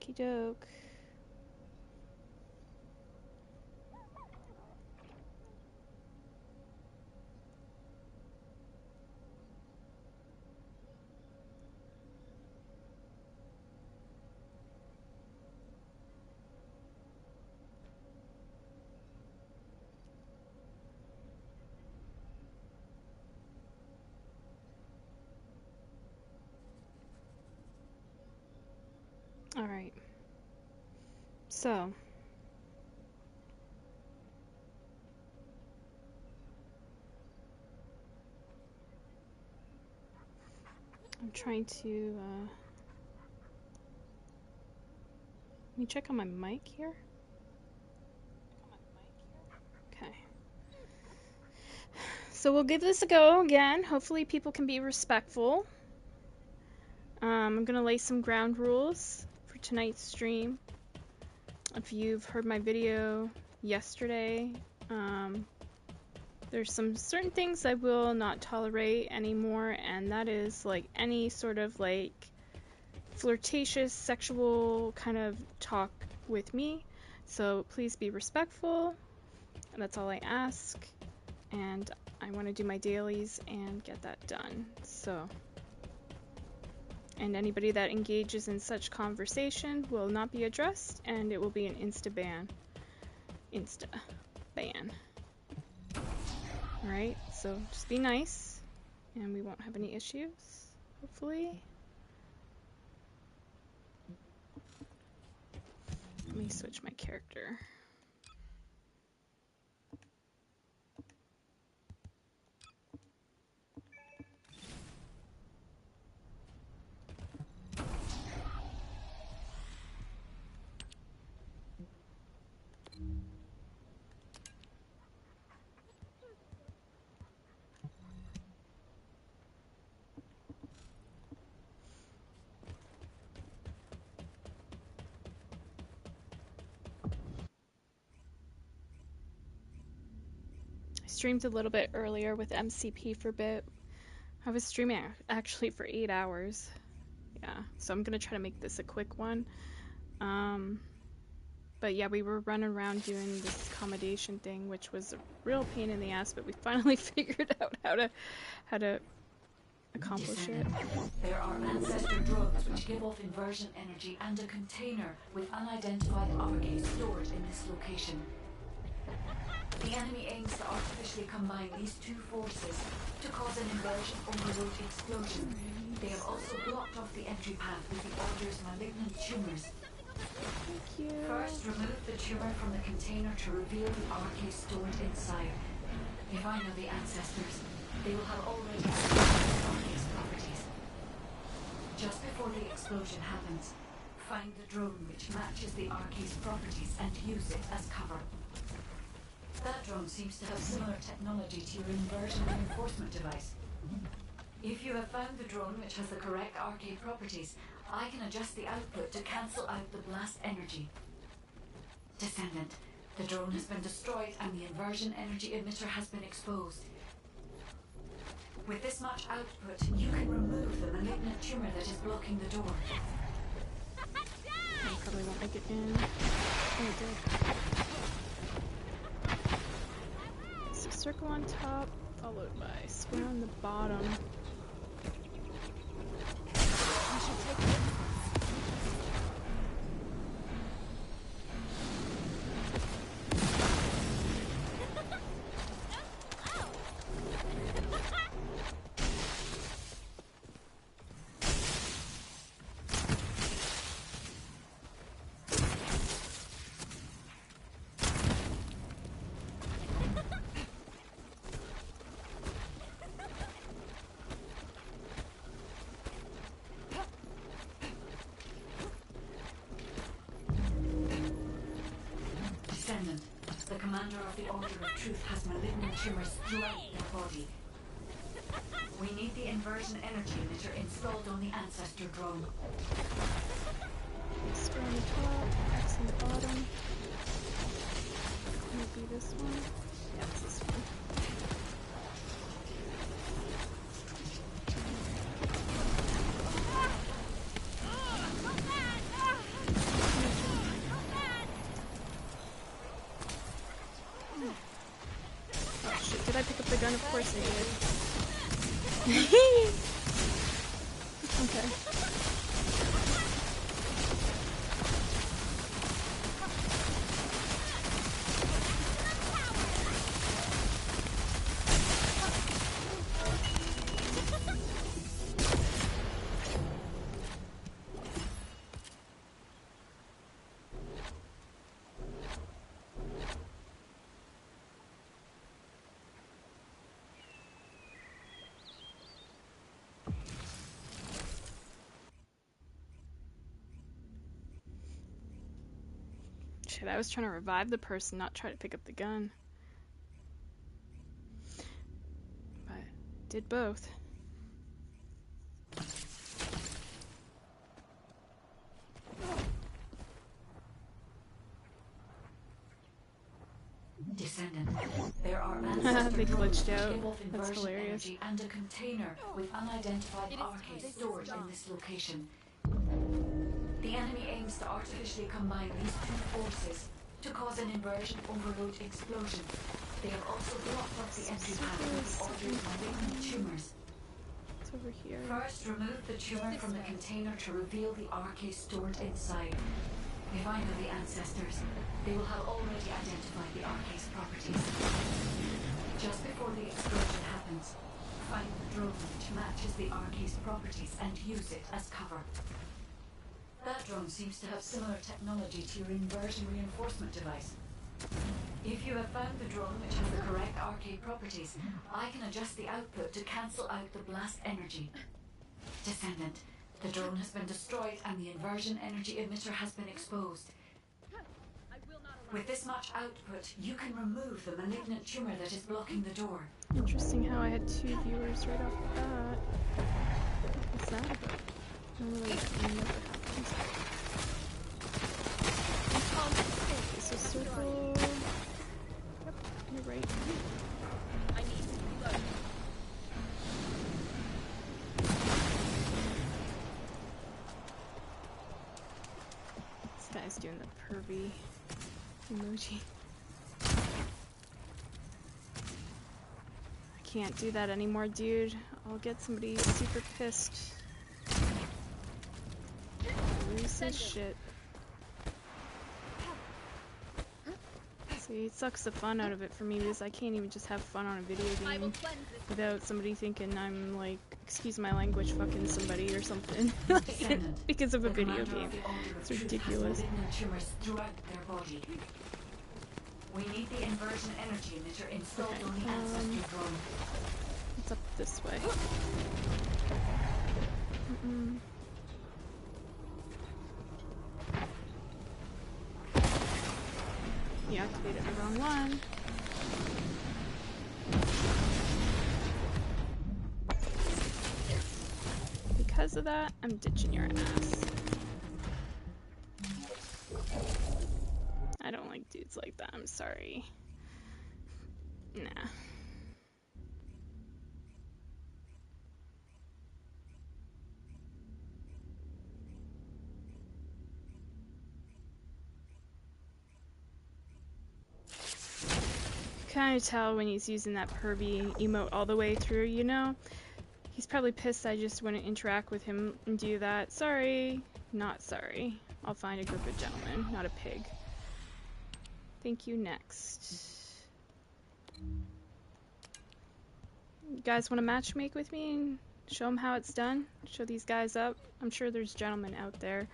Okie doke. Alright. So. I'm trying to, let me check on my mic here. Okay. So we'll give this a go again. Hopefully people can be respectful. I'm gonna lay some ground rules for tonight's stream. If you've heard my video yesterday, there's some certain things I will not tolerate anymore, and that is like any sort of like flirtatious sexual kind of talk with me. So please be respectful, and that's all I ask. And I want to do my dailies and get that done. So, and anybody that engages in such conversation will not be addressed, and it will be an insta ban. Alright, so just be nice, and we won't have any issues, hopefully. Let me switch my character. Streamed a little bit earlier with MCP for a bit. I was streaming actually for 8 hours. Yeah, so I'm gonna try to make this a quick one. But yeah, we were running around doing this accommodation thing, which was a real pain in the ass, but we finally figured out how to accomplish it. There are ancestor drones which give off inversion energy and a container with unidentified arcades stored in this location. The enemy aims to artificially combine these two forces to cause an inversion overload explosion. They have also blocked off the entry path with the Order's malignant tumors. Thank you. First, remove the tumor from the container to reveal the arcade stored inside. If I know the ancestors, they will have already activated the arcade's properties. Just before the explosion happens, find the drone which matches the arcade's properties and use it as cover. That drone seems to have similar technology to your inversion reinforcement device. If you have found the drone which has the correct arcade properties, I can adjust the output to cancel out the blast energy. Descendant, the drone has been destroyed and the inversion energy emitter has been exposed. With this much output, you can remove the malignant tumor that is blocking the door. I probably won't make it in. Oh, it did. So circle on top, followed by square on the bottom. I should take it. The commander of the Order of Truth has malignant tumors throughout their body. We need the inversion energy emitter installed on the ancestor drone. Square on the top, X on the bottom. Maybe this one? Yeah, it's this one. gun? Of course I did. Okay. Shit, I was trying to revive the person, not try to pick up the gun. But did both. Descendant, there are ancestor They drones glitched which out. give off That's inversion hilarious. energy and a container with unidentified archives stored in this location. The enemy aims to artificially combine these two forces to cause an inversion overload explosion. They have also blocked off the entry path with the ordered malignant tumors. It's over here. First, remove the tumor from the container to reveal the archive stored inside. If I know the ancestors, they will have already identified the archive's properties. Just before the explosion happens, find the drone which matches the archive's properties and use it as cover. That drone seems to have similar technology to your inversion reinforcement device. If you have found the drone which has the correct arcade properties, I can adjust the output to cancel out the blast energy. Descendant, the drone has been destroyed and the inversion energy emitter has been exposed. With this much output, you can remove the malignant tumor that is blocking the door. Interesting how I had 2 viewers right off the bat. What's that about? I don't really know what happened. Okay, so circle. Yep, you're right. I need to reload. This guy's doing the pervy emoji. I can't do that anymore, dude. I'll get somebody super pissed. Lose his shit. See, it sucks the fun out of it for me because I can't even just have fun on a video game without somebody thinking I'm like, excuse my language, fucking somebody or something. Because of a video game. It's ridiculous. Tumors throughout their body. We need the inversion energy emitter installed Okay, on the ancestor drone. It's up this way. You activated the wrong one. Because of that, I'm ditching your ass. I don't like dudes like that, I'm sorry. Nah. Kind of tell when he's using that pervy emote all the way through, you know? He's probably pissed I just wouldn't interact with him and do that. Sorry. Not sorry. I'll find a group of gentlemen, not a pig. Thank you, next. You guys want to matchmake with me and show them how it's done? Show these guys up? I'm sure there's gentlemen out there.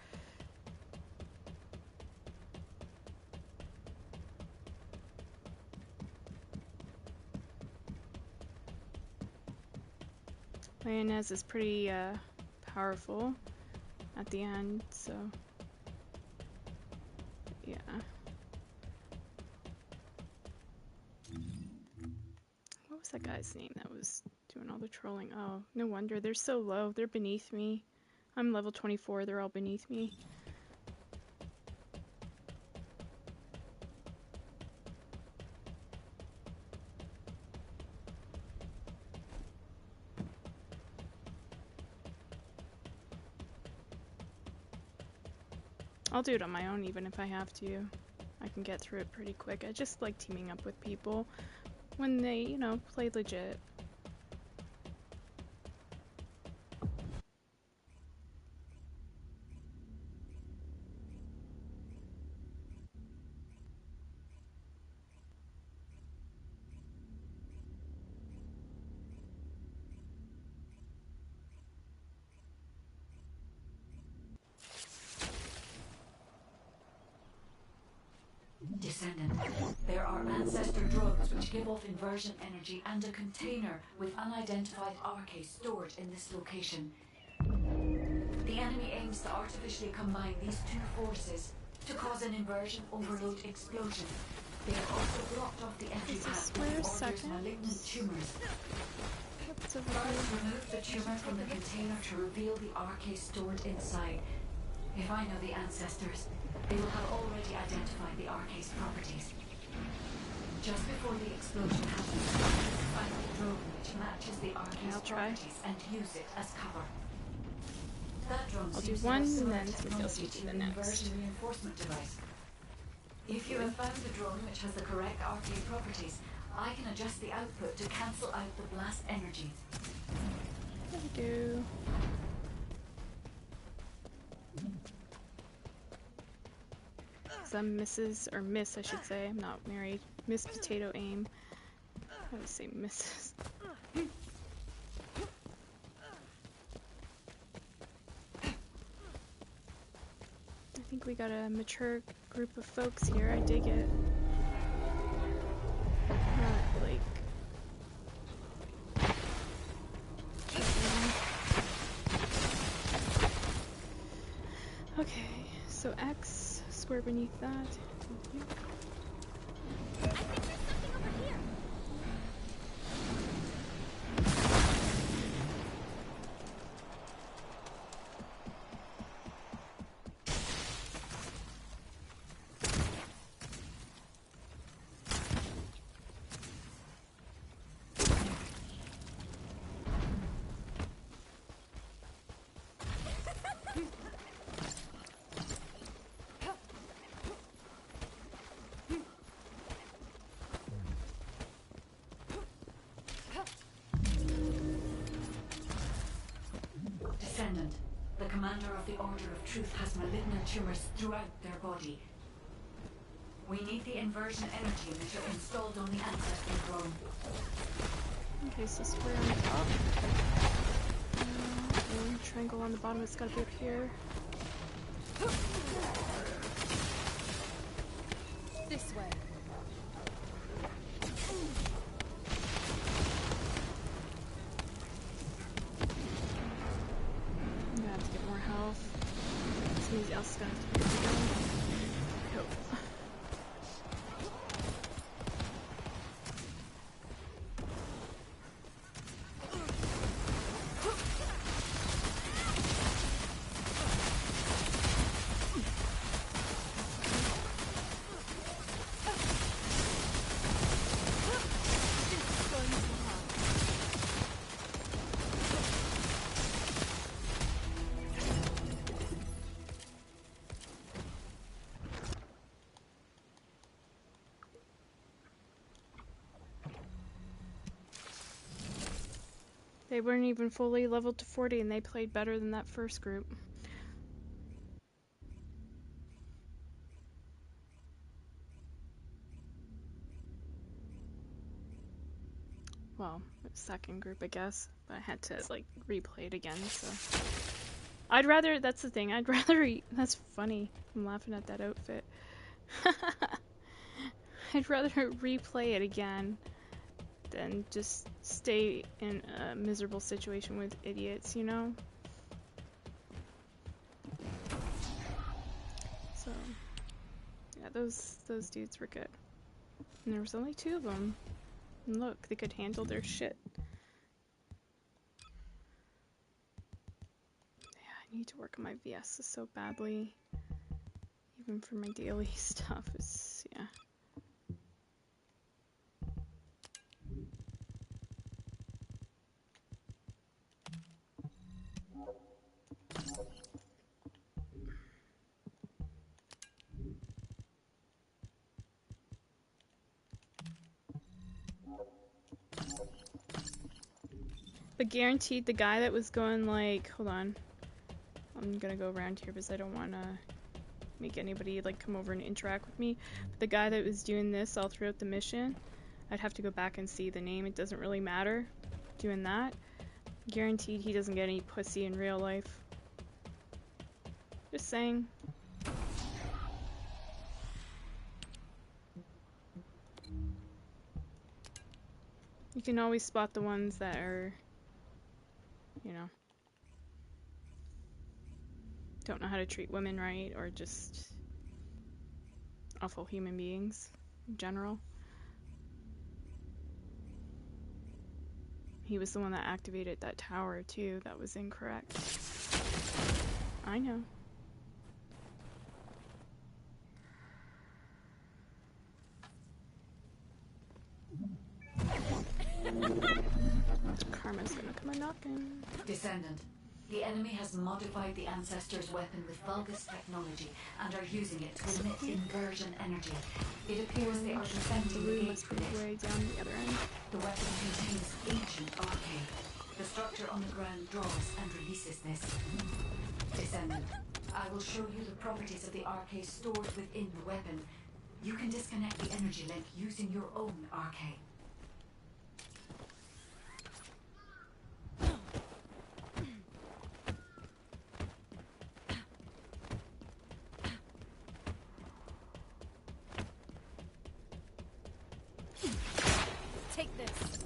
Mayonnaise is pretty powerful at the end, so yeah. What was that guy's name that was doing all the trolling? Oh, no wonder. They're so low. They're beneath me. I'm level 24. They're all beneath me. I'll do it on my own even if I have to. I can get through it pretty quick. I just like teaming up with people. when they, you know, play legit. Descendant, there are ancestor drones which give off inversion energy and a container with unidentified RK stored in this location. The enemy aims to artificially combine these two forces to cause an inversion overload explosion. They have also blocked off the entry path to the Order's malignant tumors. What's over First, here? remove the tumor from the container to reveal the RK stored inside. If I know the ancestors, they will have already identified the RK's properties. Just before the explosion happens, find the drone which matches the RK's properties and use it as cover. That drone I'll do seems to one have and similar then somebody else technology will do to the an next. inversion reinforcement device. If you have found the drone which has the correct RK properties, I can adjust the output to cancel out the blast energy. There we go. Some Mrs. or Miss, I should say. I'm not married. Miss Potato Aim. I would say Mrs. I think we got a mature group of folks here. I dig it. Not like. Okay, so X, square beneath that. Thank you. I think there's something over here. Descendant, the commander of the Order of Truth has malignant tumors throughout their body. We need the inversion energy emitter installed on the ancestor drone. Okay, so square on the top. And triangle on the bottom. It's gotta be up here. This way. I'm gonna have to get more health. Somebody else is gonna have to be able to go. Go. They weren't even fully leveled to 40 and they played better than that first group. Well, second group, I guess. But I had to, like, replay it again, so. I'd rather, that's the thing, I'd rather, that's funny. I'm laughing at that outfit. I'd rather replay it again than just stay in a miserable situation with idiots, you know? So, yeah, those dudes were good. And there was only 2 of them. And look, they could handle their shit. Yeah, I need to work on my VS so badly. Even for my daily stuff, it's, yeah. But guaranteed the guy that was going like, hold on. I'm gonna go around here because I don't want to make anybody like come over and interact with me. But the guy that was doing this all throughout the mission, I'd have to go back and see the name. It doesn't really matter doing that. Guaranteed he doesn't get any pussy in real life. Just saying. You can always spot the ones that are, you know, don't know how to treat women right, or just awful human beings in general. He was the one that activated that tower too. That was incorrect. I know. Karma's gonna come a knocking. Descendant, the enemy has modified the Ancestor's weapon with Vulgus technology and are using it to emit inversion energy. It appears they are defending the gate Must be with it. way down the other end. The weapon contains ancient arcane. The structure on the ground draws and releases this. Descendant, I will show you the properties of the arcane stored within the weapon. You can disconnect the energy link using your own arcane. Take this.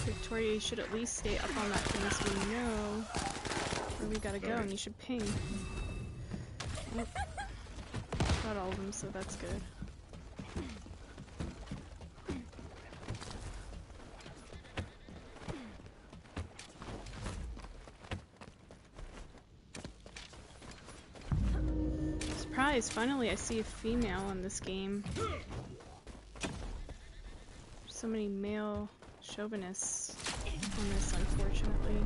Victoria, you should at least stay up on that thing so we know where we gotta go, and you should ping. Yep. Got all of them, so that's good. Surprise! Finally I see a female in this game. So many male chauvinists on this, unfortunately.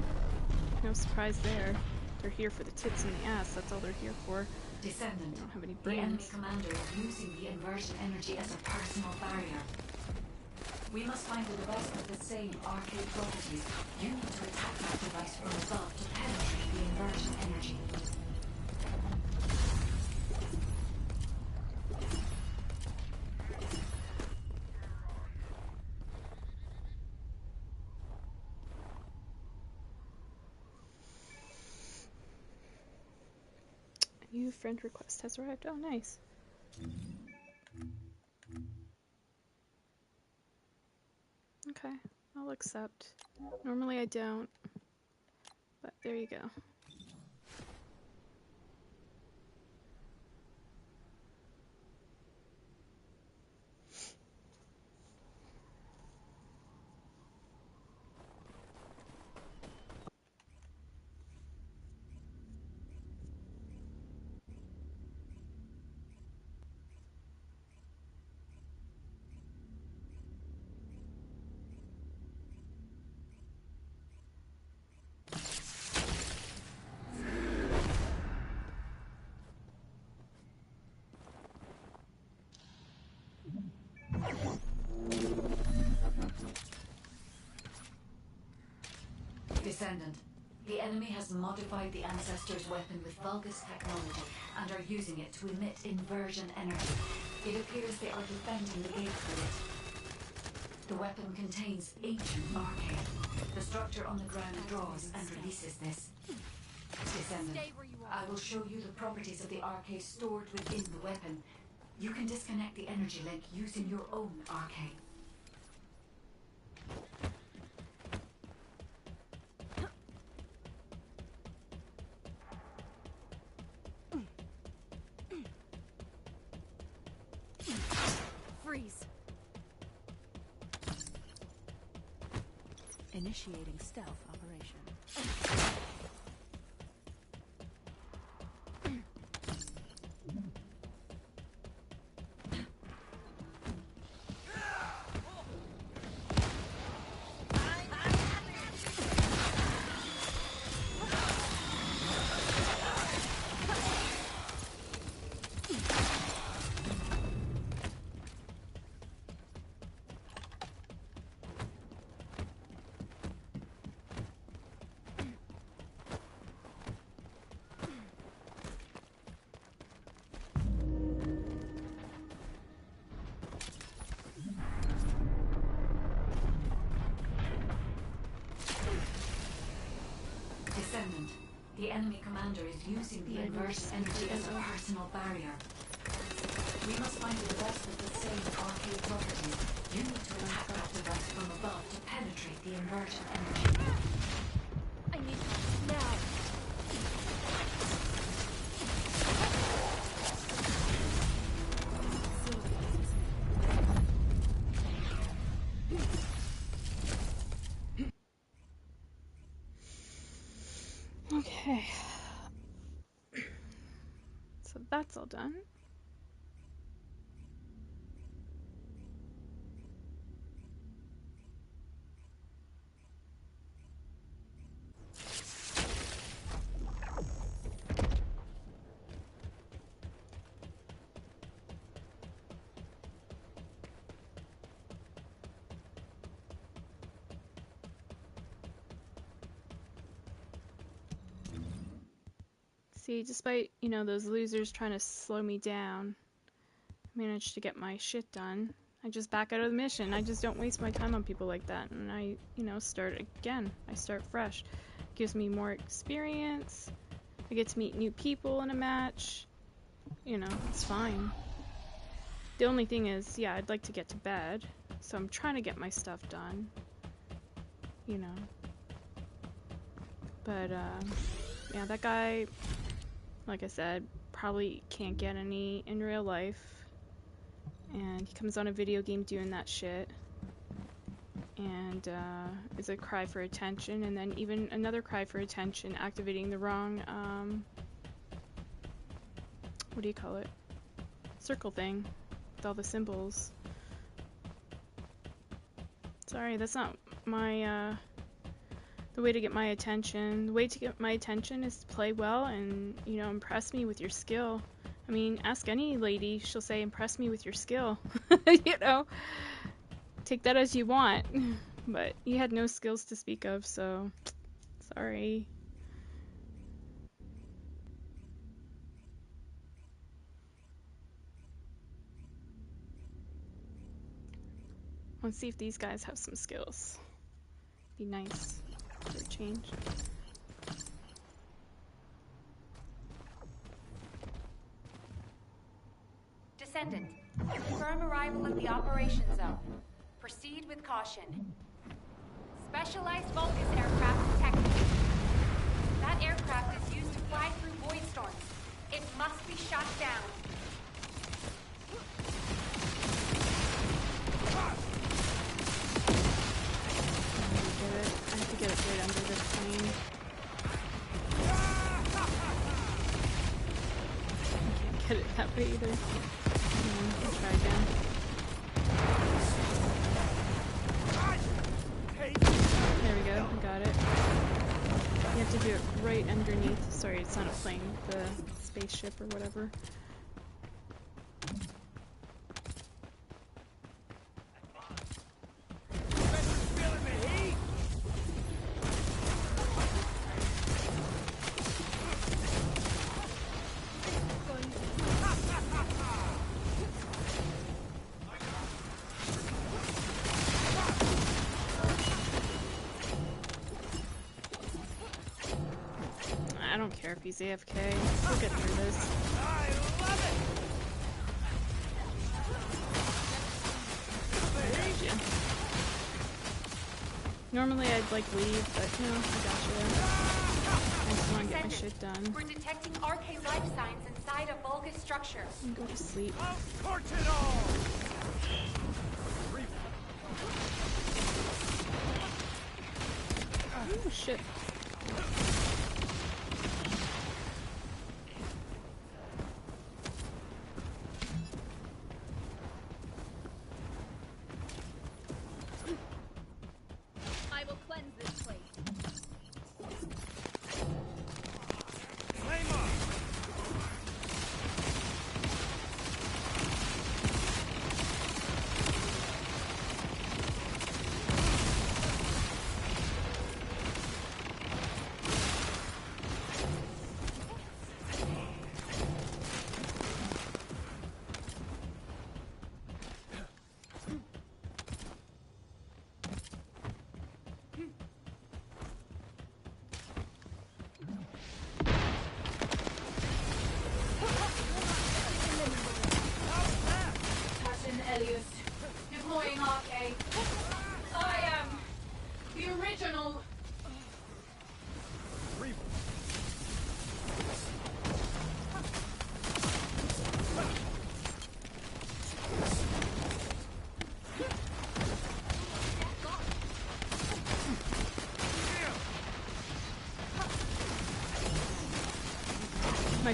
No surprise there. They're here for the tits and the ass, that's all they're here for. Descendant, They don't have any the enemy brains. commander is using the inversion energy as a personal barrier. We must find a device with the same arcade properties. You need to attack that device from above to penetrate the inversion energy. A new friend request has arrived. Oh, nice. Okay, I'll accept. Normally I don't, but there you go. Descendant, the enemy has modified the Ancestor's weapon with Vulgus technology and are using it to emit inversion energy. It appears they are defending the gate with it. The weapon contains ancient arcane. The structure on the ground draws and releases this. Descendant, Stay where you are. I will show you the properties of the arcane stored within the weapon. You can disconnect the energy link using your own arcane. Freeze. Initiating stealth operation. The enemy commander is using the inversion energy as a personal barrier. We must find the rest of the same arcade properties. You need to attack the rest from above to penetrate the inversion energy. I need help now. Okay. So that's all done. See, despite, you know, those losers trying to slow me down, I managed to get my shit done. I just back out of the mission. I just don't waste my time on people like that. And I, you know, start again. I start fresh. Gives me more experience. I get to meet new people in a match. You know, it's fine. The only thing is, yeah, I'd like to get to bed. So I'm trying to get my stuff done. You know. But, yeah, that guy, like I said, probably can't get any in real life. And he comes on a video game doing that shit. And, it's a cry for attention. And then even another cry for attention, activating the wrong, what do you call it? Circle thing. With all the symbols. Sorry, that's not my, the way to get my attention. The way to get my attention is to play well and, you know, impress me with your skill. I mean, ask any lady, she'll say, impress me with your skill. You know? Take that as you want. But you had no skills to speak of, so sorry. Let's see if these guys have some skills. Be nice for a change. Descendant, confirm arrival at the operation zone. Proceed with caution. Specialized Vulcus aircraft detected. That aircraft is used to fly through void storms. It must be shot down. I have to get it right under this plane. I can't get it that way either. I'll try again. There we go, I got it. You have to do it right underneath. Sorry, it's not a plane, the spaceship or whatever. I don't care if he's AFK. We'll get through this. I love it. Yeah. Normally I'd like leave, but no, I got you. I just want to get my shit done. We're detecting arcane life signs inside a Vulcus structure. And go to sleep. I'll torch it all. Oh shit. I will cleanse this place. Flame up.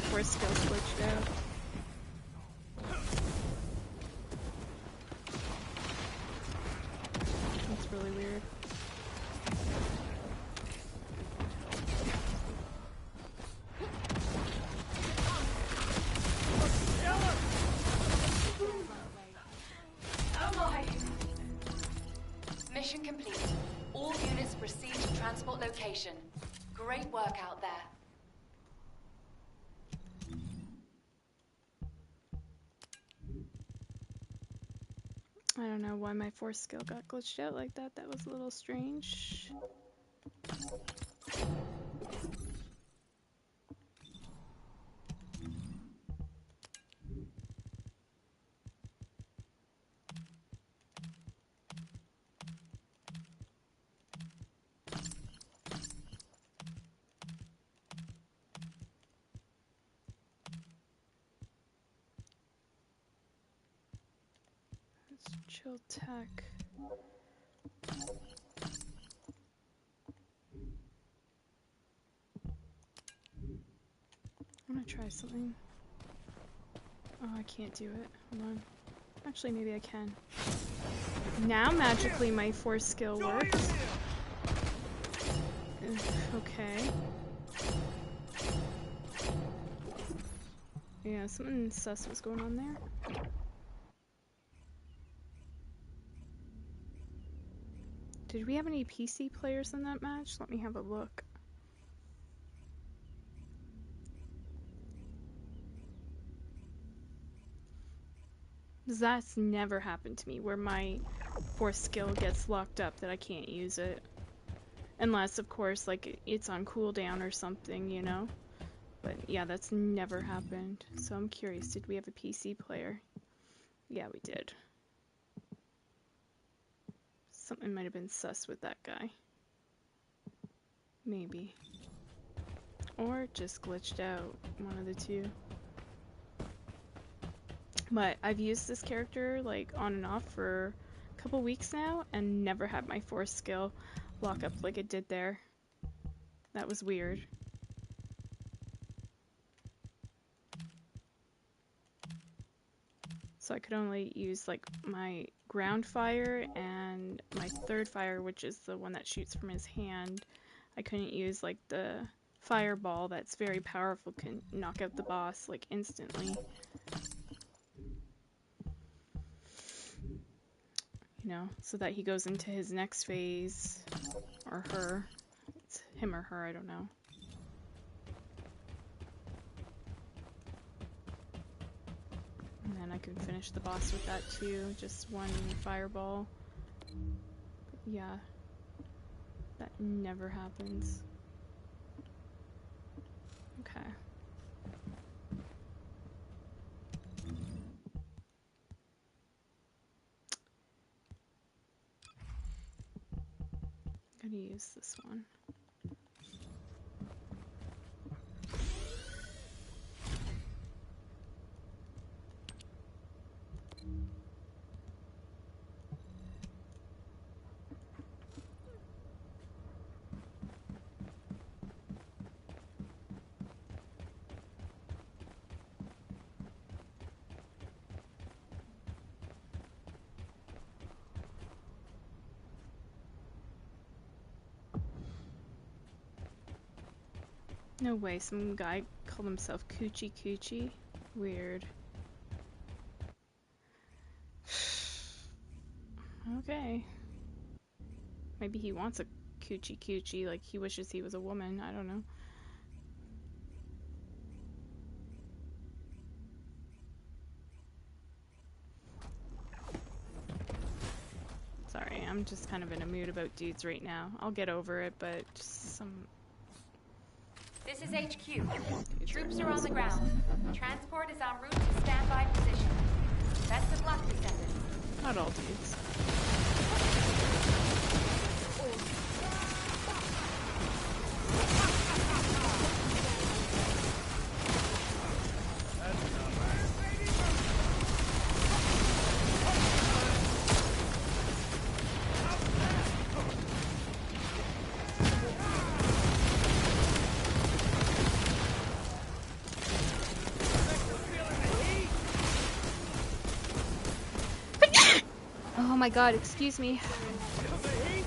My force skill's glitched out. That's really weird. Mission complete. All units proceed to transport location. Great work out there. I don't know why my force skill got glitched out like that. That was a little strange. Let's chill tech. I'm gonna try something. Oh, I can't do it. Hold on. Actually, maybe I can. Now magically my force skill works. Okay. Yeah, something sus was going on there. Did we have any PC players in that match? Let me have a look. That's never happened to me, where my force skill gets locked up that I can't use it. Unless, of course, like, it's on cooldown or something, you know? But yeah, that's never happened. So I'm curious, did we have a PC player? Yeah, we did. Something might have been sus with that guy. Maybe. Or just glitched out. One of the two. But I've used this character like on and off for a couple weeks now and never had my force skill lock up like it did there. That was weird. So I could only use like my ground fire and my third fire, which is the one that shoots from his hand. I couldn't use like the fireball that's very powerful, can knock out the boss like instantly. You know, so that he goes into his next phase, or her. It's him or her, I don't know. And then I can finish the boss with that too, just one fireball. But yeah, that never happens. Okay. I'm gonna use this one. No way, some guy called himself Coochie Coochie. Weird. Okay. Maybe he wants a Coochie Coochie, like he wishes he was a woman, I don't know. Sorry, I'm just kind of in a mood about dudes right now. I'll get over it, but just some... This is HQ. Troops are on the ground. Transport is en route to standby position. Best of luck, Descendants. Not all dudes. my god, excuse me. Feel the heat?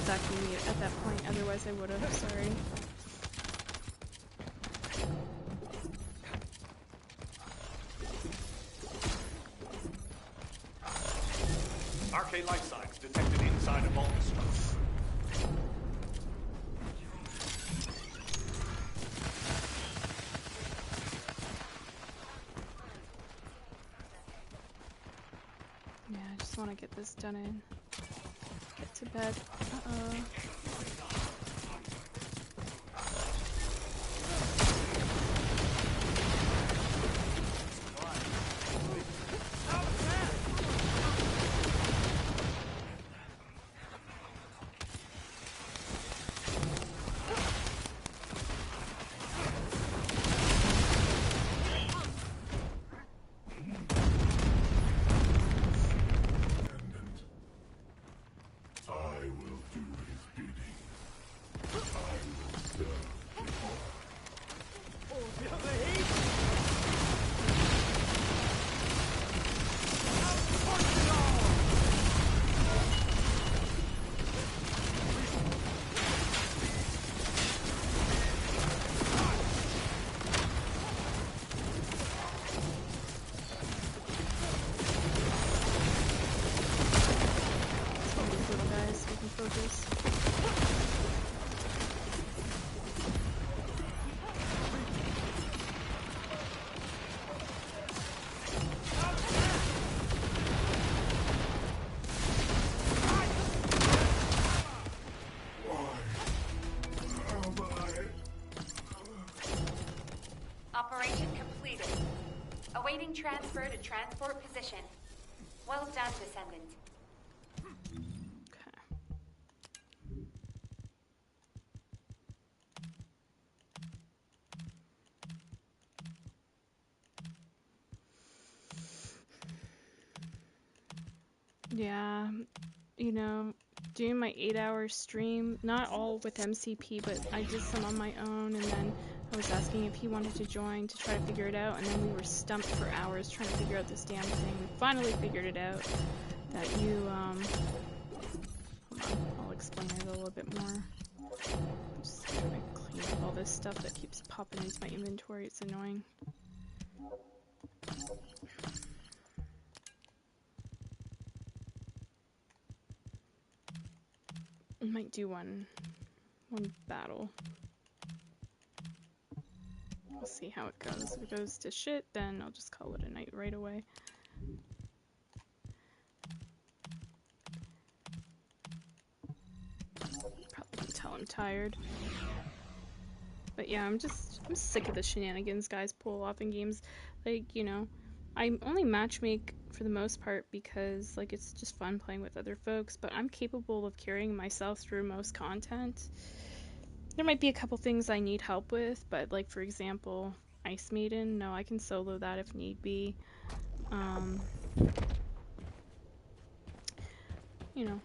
Attacking me at that point, otherwise I would have, sorry. Arcane life signs detected inside a vault structure. Yeah, I just want to get this done and get to bed. Uh-oh. Operation completed. Awaiting transfer to transport position. Well done, Descendant. Yeah, you know, doing my 8-hour stream, not all with MCP, but I did some on my own, and then I was asking if he wanted to join to try to figure it out, and then we were stumped for hours trying to figure out this damn thing. We finally figured it out, that you, hold on, I'll explain it a little bit more. I'm just trying to clean up all this stuff that keeps popping into my inventory, it's annoying. I might do one battle. We'll see how it goes. If it goes to shit, then I'll just call it a night right away. Probably can tell I'm tired. But yeah, I'm sick of the shenanigans guys pull off in games. Like, you know, I only matchmake for the most part because, like, it's just fun playing with other folks, but I'm capable of carrying myself through most content. There might be a couple things I need help with, but, like, for example, Ice Maiden, no, I can solo that if need be. You know,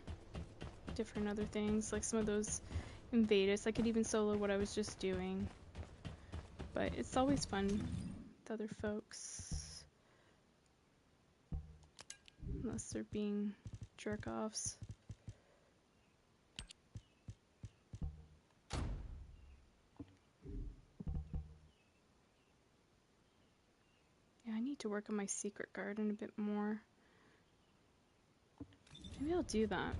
different other things, like some of those Invadus, I could even solo what I was just doing. But it's always fun with other folks. Unless they're being jerk-offs. Yeah, I need to work on my secret garden a bit more. Maybe I'll do that.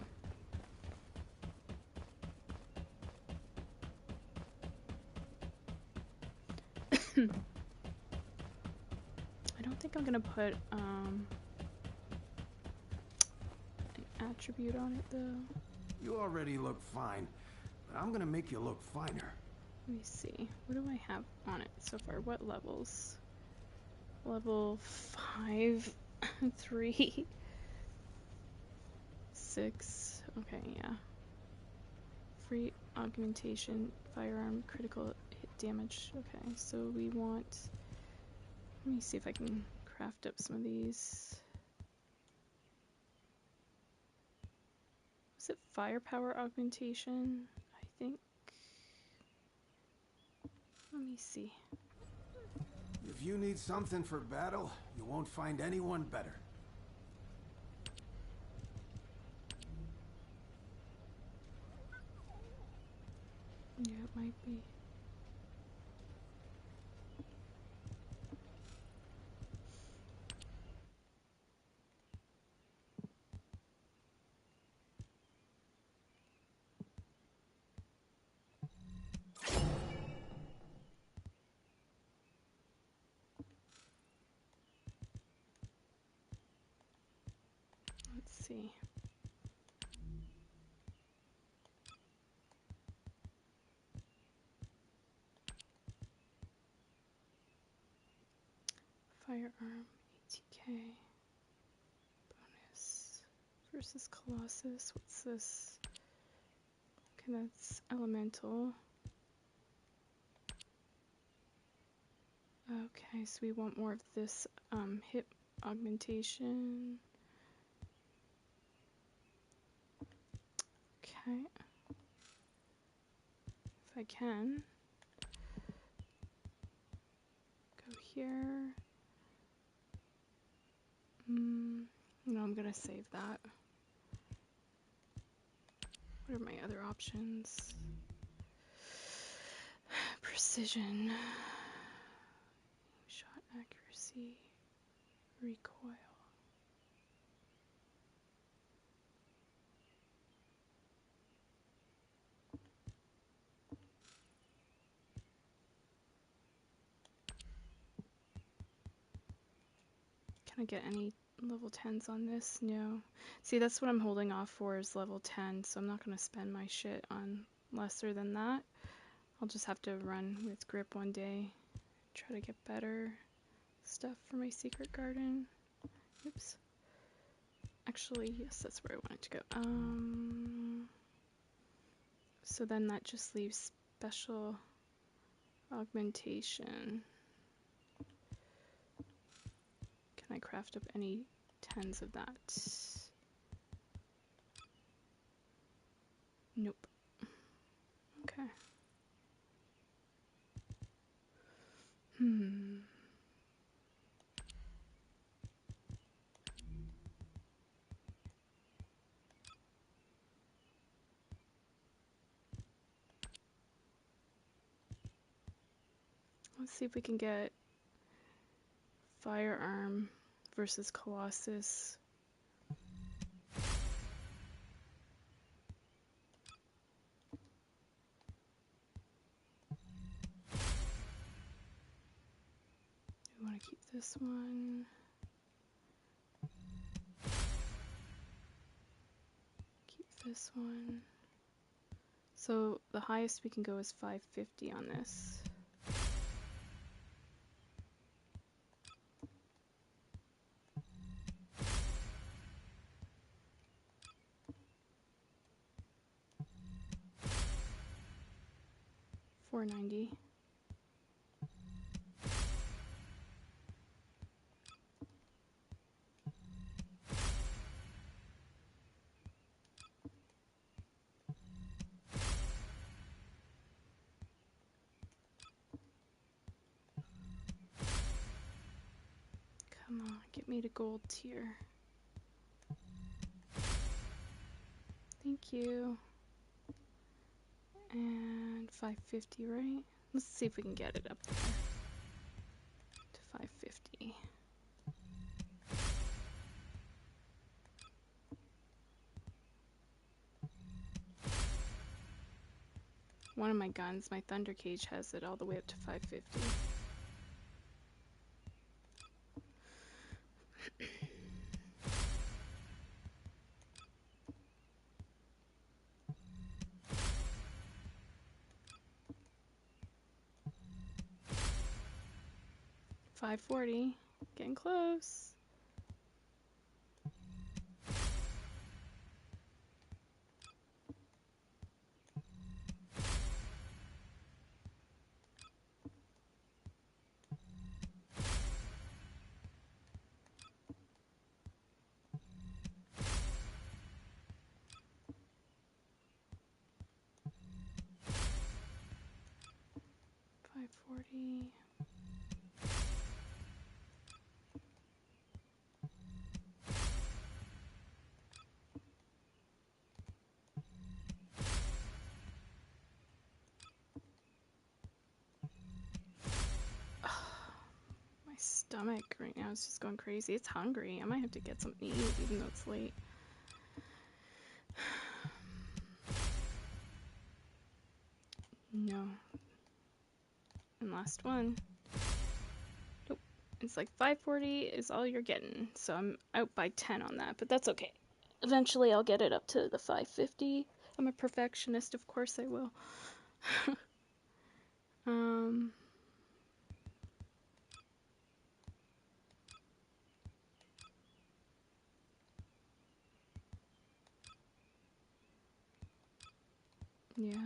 I don't think I'm gonna put an attribute on it though. You already look fine, but I'm gonna make you look finer. Let me see. What do I have on it so far? What levels? Level 5, 3, 6. Okay, yeah. Free augmentation, firearm, critical hit damage. Okay, so we want... Let me see if I can craft up some of these. Is it firepower augmentation? I think. Let me see. If you need something for battle, you won't find anyone better. Yeah, it might be. Let's see. Firearm, ATK, bonus versus Colossus. What's this? Okay, that's elemental. Okay, so we want more of this hip augmentation. Okay. If I can. Go here. No, I'm gonna save that. What are my other options? Precision. Shot accuracy. Recoil. Can I get any level 10s on this? No. See, that's what I'm holding off for is level 10, so I'm not going to spend my shit on lesser than that. I'll just have to run with grip one day. Try to get better stuff for my secret garden. Oops. Actually, yes, that's where I wanted to go. So then that just leaves special augmentation. Can I craft up any 10s of that? Nope. Okay. Let's see if we can get firearm versus Colossus. We want to keep this one. Keep this one. So the highest we can go is 550 on this. $490. Come on, get me to gold tier. Thank you. And 550, right? Let's see if we can get it up there to 550. One of my guns, my Thunder Cage, has it all the way up to 550. $540, getting close. $540. stomach right now is just going crazy. It's hungry. I might have to get something to eat even though it's late. No. And last one. Nope. It's like 540 is all you're getting. So I'm out by 10 on that, but that's okay. Eventually I'll get it up to the 550. I'm a perfectionist, of course I will. Yeah.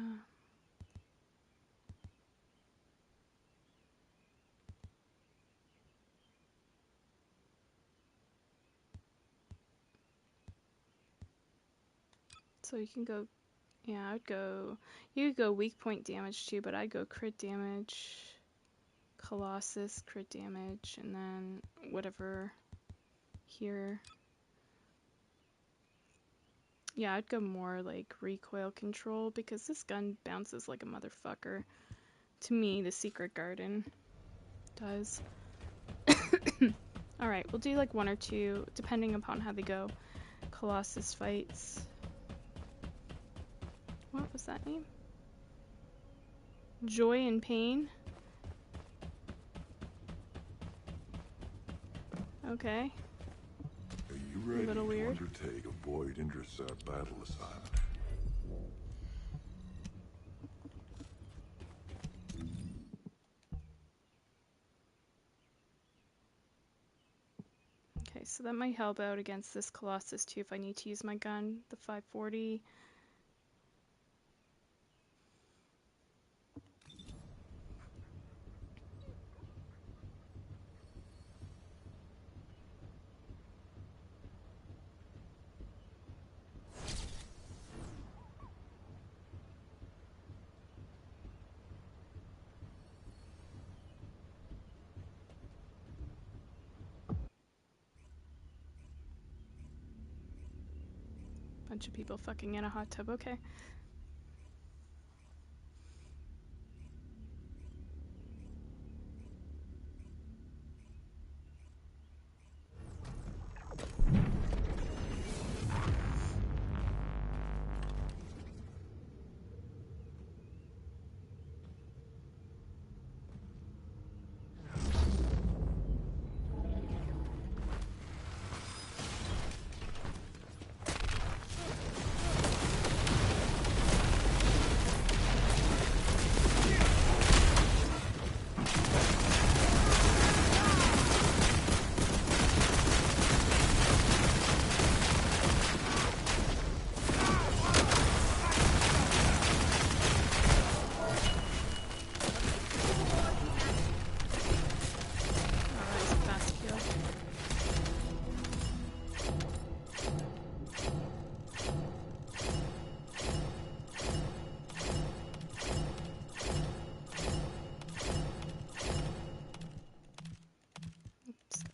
So you can go, yeah, you could go weak point damage too, but I'd go crit damage, Colossus, crit damage, and then whatever here. Yeah, I'd go more like recoil control because this gun bounces like a motherfucker. To me, the Secret Garden does. Alright, we'll do like one or two, depending upon how they go. Colossus fights. What was that name? Joy and Pain? Okay. Are you ready little to weird. undertake a void intercept battle assignment? Okay, so that might help out against this Colossus too if I need to use my gun, the 540. Bunch of people fucking in a hot tub, okay.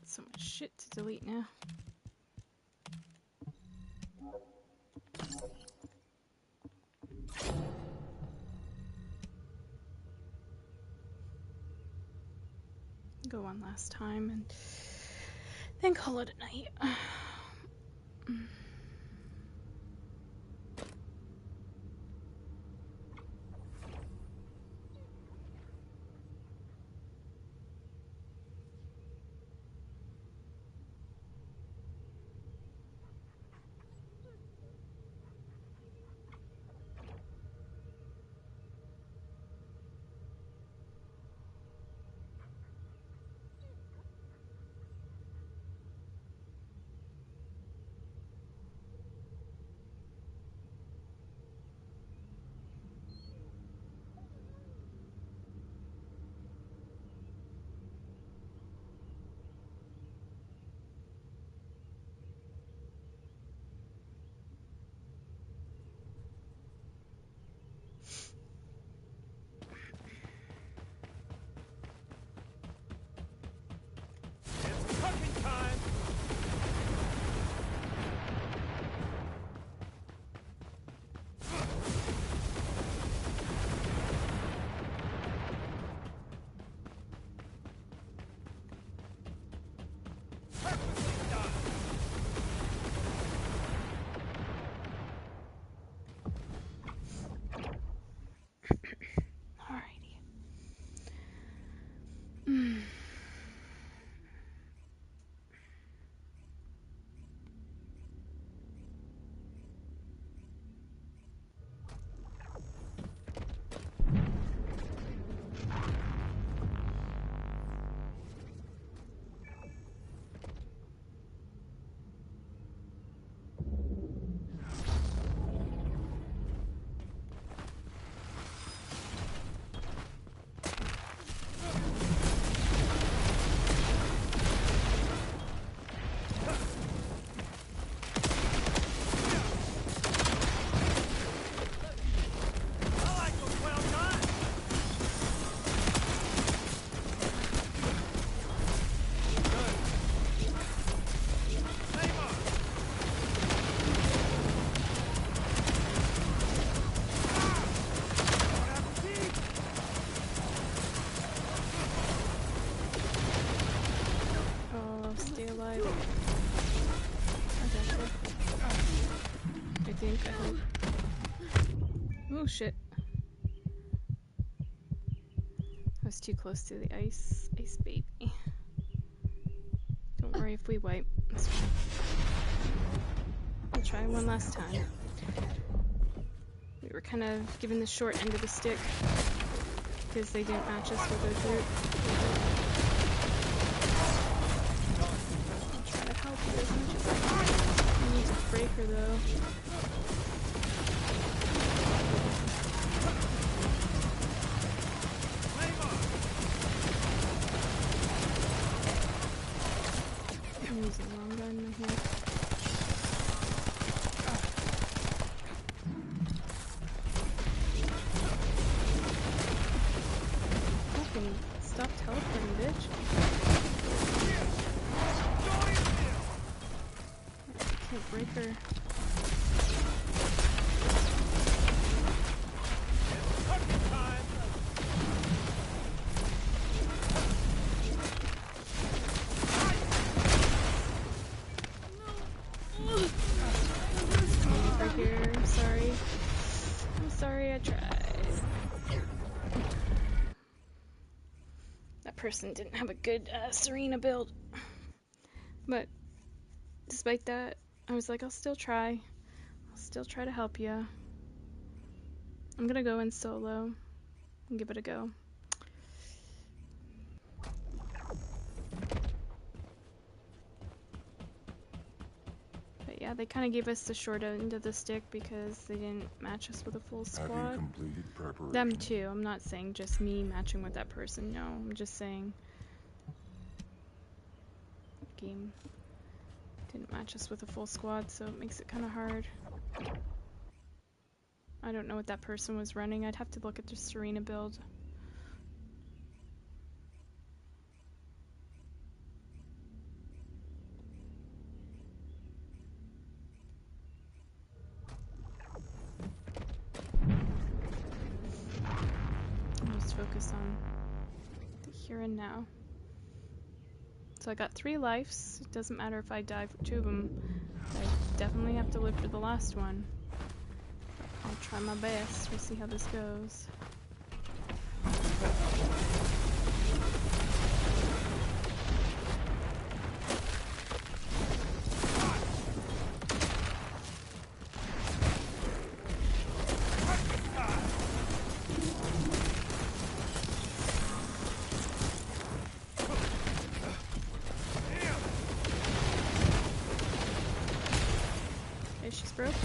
So much shit to delete now. Go one last time and then call it a night. was too close to the ice baby. Don't worry if we wipe. It's fine. We'll try one last time. We were kind of given the short end of the stick because they didn't match us with a group. I'll try to help you as much as I can. I need to break her though. I'm using a long gun here. Fucking stop teleporting, bitch. I can't break her. I tried. That person didn't have a good Serena build. But despite that, I was like, I'll still try. I'll still try to help you. I'm gonna go in solo and give it a go. But yeah, they kind of gave us the short end of the stick because they didn't match us with a full squad. Have you completed preparation? Them too. I'm not saying just me matching with that person. No, I'm just saying game didn't match us with a full squad, so it makes it kind of hard. I don't know what that person was running. I'd have to look at the Serena build. I'll just focus on the here and now. So I got 3 lives. It doesn't matter if I die for 2 of them. I definitely have to live for the last one. I'll try my best. We'll see how this goes. Broke.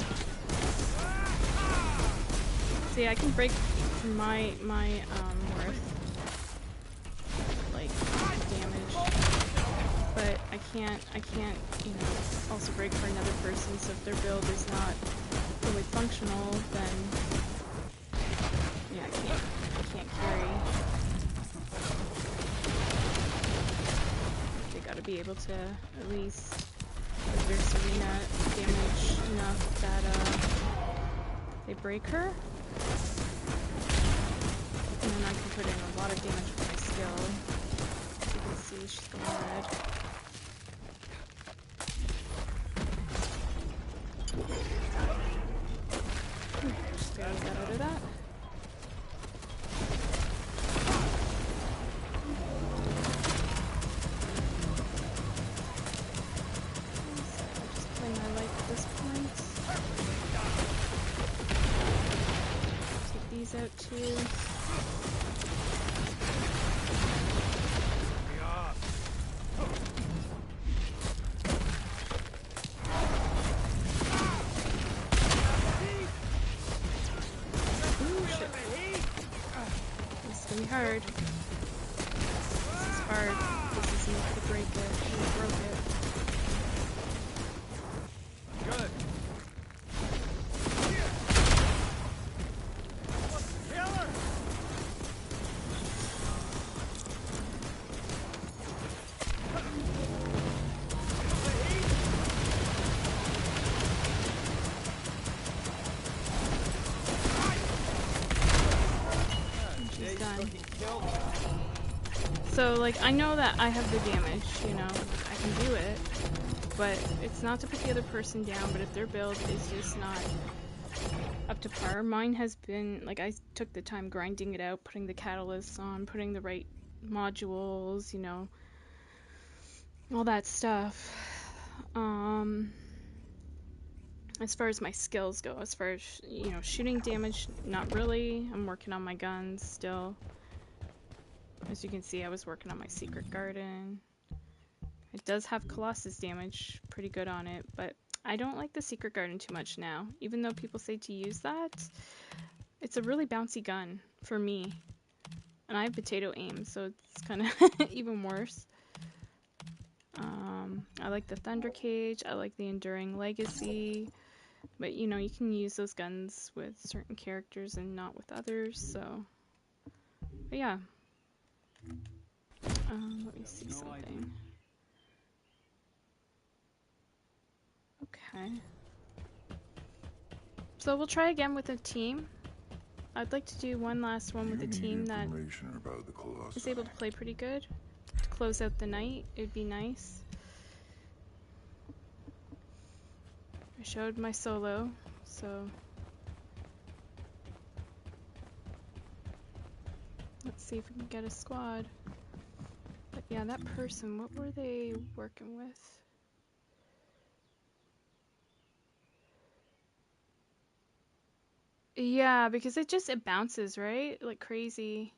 See, I can break my worth, like, damage, but I can't, you know, also break for another person, so if their build is not fully functional, then, yeah, I can't carry. They gotta be able to at least give their Serena damage enough that they break her, and then I can put in a lot of damage with my skill. As you can see, she's going red. Just gotta get out of that. Out too. Ooh, shit. This is gonna be hard. This is hard. This is enough to break it. We broke it. Good. So, like, I know that I have the damage, you know, I can do it, but it's not to put the other person down, but if their build is just not up to par. Mine has been, like, I took the time grinding it out, putting the catalysts on, putting the right modules, you know, all that stuff. As far as my skills go, as far as, you know, shooting damage, not really. I'm working on my guns still. As you can see, I was working on my secret garden. It does have Colossus damage, pretty good on it, but I don't like the secret garden too much now. Even though people say to use that, it's a really bouncy gun for me. And I have potato aim, so it's kind of even worse. I like the Thunder Cage, I like the Enduring Legacy, but you know, you can use those guns with certain characters and not with others, so. But yeah. Let me see something. Okay. So we'll try again with a team. I'd like to do one last one with a team that is able to play pretty good. To close out the night, it'd be nice. I showed my solo, so let's see if we can get a squad. But yeah, that person, what were they working with? Yeah, because it bounces, right? Like crazy.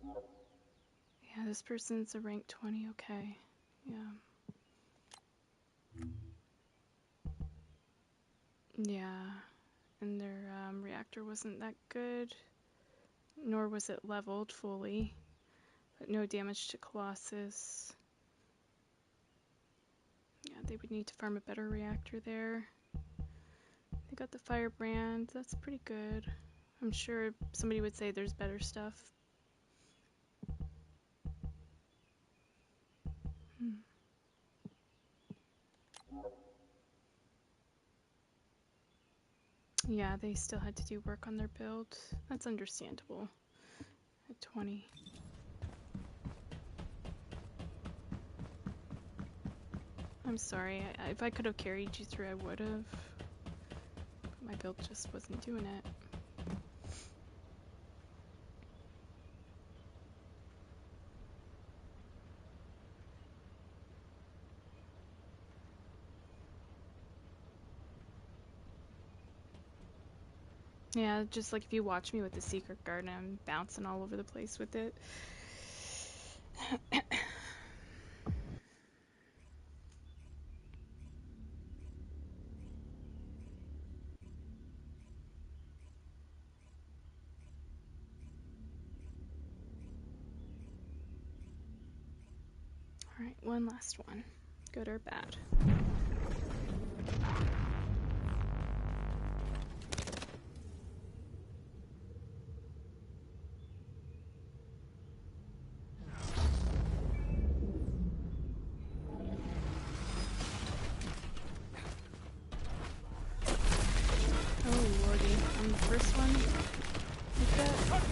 Yeah, this person's a rank 20, okay. Yeah. Yeah, and their reactor wasn't that good, nor was it leveled fully, but no damage to Colossus. Yeah, they would need to farm a better reactor there. They got the Firebrand, that's pretty good. I'm sure somebody would say there's better stuff. Yeah, they still had to do work on their build. That's understandable. At 20. I'm sorry, if I could have carried you through, I would have. My build just wasn't doing it. Yeah, just like if you watch me with the secret garden, I'm bouncing all over the place with it. Alright, one last one. Good or bad? Oh lordy, on the first one? Like that?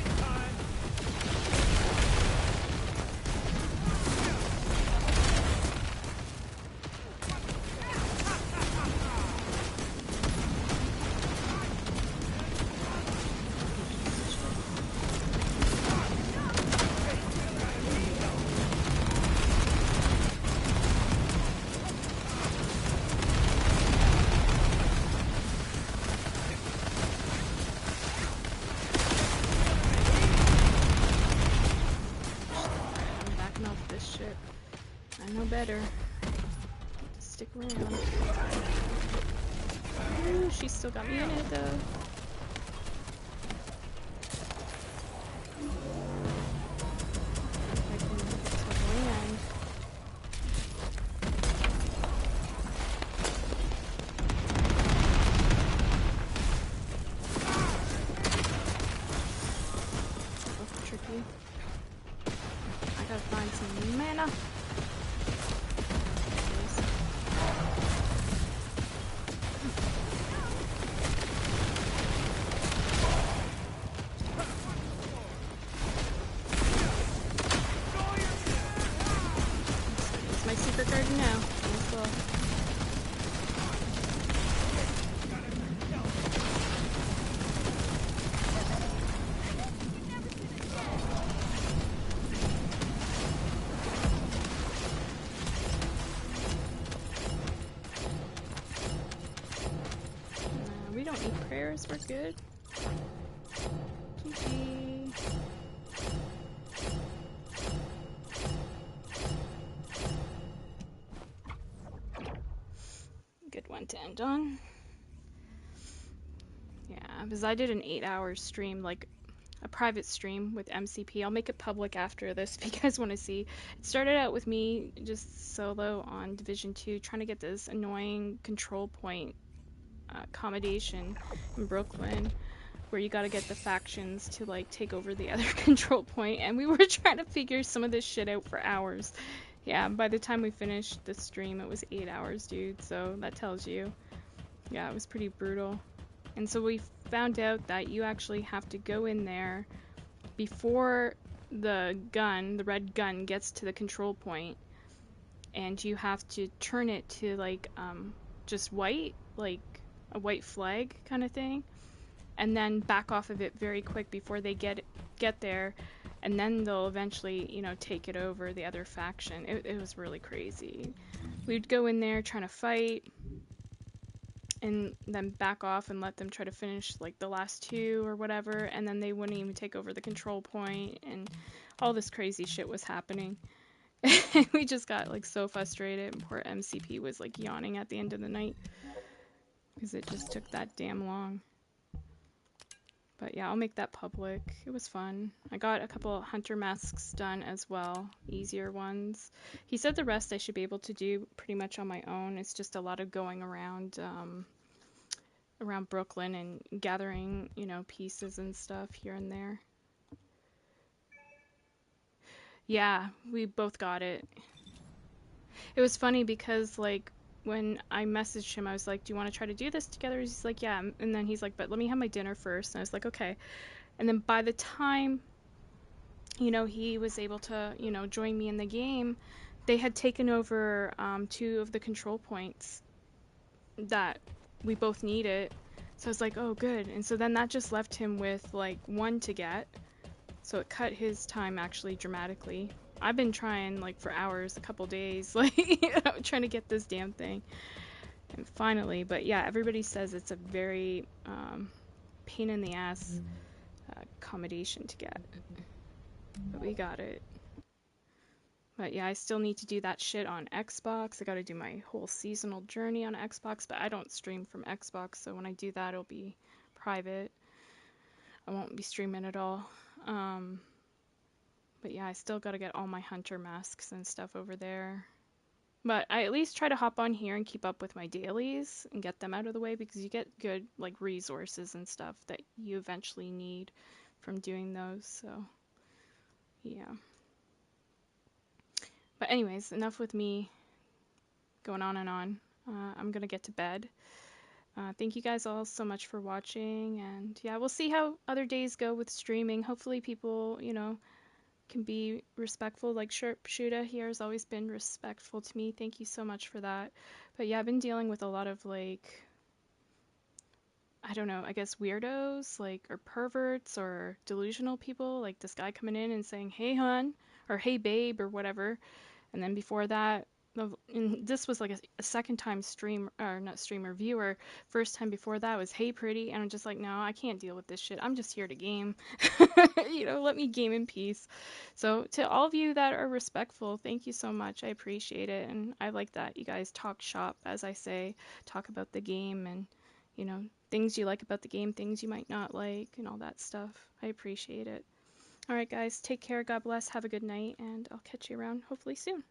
I'm backing off this shit. I know better. Stick around. Ooh, she still got me in it though. I can get to land. That's tricky. I gotta find some mana. hours, we're good. GG. Good one to end on. Yeah, because I did an 8-hour stream, like a private stream with MCP. I'll make it public after this if you guys want to see. It started out with me just solo on Division 2, trying to get this annoying control point accommodation in Brooklyn, where you gotta get the factions to like take over the other control point, and we were trying to figure some of this shit out for hours. Yeah, by the time we finished the stream, it was 8 hours, dude, so that tells you. Yeah, it was pretty brutal. And so we found out that you actually have to go in there before the gun, the red gun, gets to the control point, and you have to turn it to like just white, like a white flag kind of thing, and then back off of it very quick before they get there, and then they'll eventually, you know, take it over, the other faction. It was really crazy. We'd go in there trying to fight, and then back off and let them try to finish like the last two or whatever, and then they wouldn't even take over the control point, and all this crazy shit was happening. We just got like so frustrated, and poor MCP was like yawning at the end of the night because it just took that damn long. But yeah, I'll make that public. It was fun. I got a couple hunter masks done as well, easier ones. He said the rest I should be able to do pretty much on my own. It's just a lot of going around around Brooklyn and gathering, you know, pieces and stuff here and there. Yeah, we both got it. It was funny because like when I messaged him, I was like, do you want to try to do this together? He's like, yeah. And then he's like, but let me have my dinner first. And I was like, okay. And then by the time, you know, he was able to, you know, join me in the game, they had taken over 2 of the control points that we both needed. So I was like, oh, good. And so then that just left him with like 1 to get. So it cut his time actually dramatically. I've been trying like for hours, a couple days, like, you know, trying to get this damn thing. And finally, but yeah, everybody says it's a very pain in the ass accommodation to get. But we got it. But yeah, I still need to do that shit on Xbox. I gotta do my whole seasonal journey on Xbox, but I don't stream from Xbox, so when I do that, it'll be private. I won't be streaming at all. But yeah, I still gotta get all my hunter masks and stuff over there. But I at least try to hop on here and keep up with my dailies and get them out of the way, because you get good like resources and stuff that you eventually need from doing those, so yeah. But anyways, enough with me going on and on. I'm gonna get to bed. Thank you guys all so much for watching, and yeah, we'll see how other days go with streaming. Hopefully people, you know, can be respectful. Like Sharpshooter here has always been respectful to me. Thank you so much for that. But yeah, I've been dealing with a lot of like, I don't know, I guess weirdos, like, or perverts or delusional people, like this guy coming in and saying, hey hun, or hey babe, or whatever. And then before that, and this was like a second time stream, or not streamer, viewer. First time before that was hey pretty, and I'm just like, no, I can't deal with this shit. I'm just here to game. You know, let me game in peace. So to all of you that are respectful, thank you so much. I appreciate it, and I like that you guys talk shop, as I say, talk about the game, and you know, things you like about the game, things you might not like, and all that stuff. I appreciate it. All right, guys, take care. God bless. Have a good night, and I'll catch you around hopefully soon.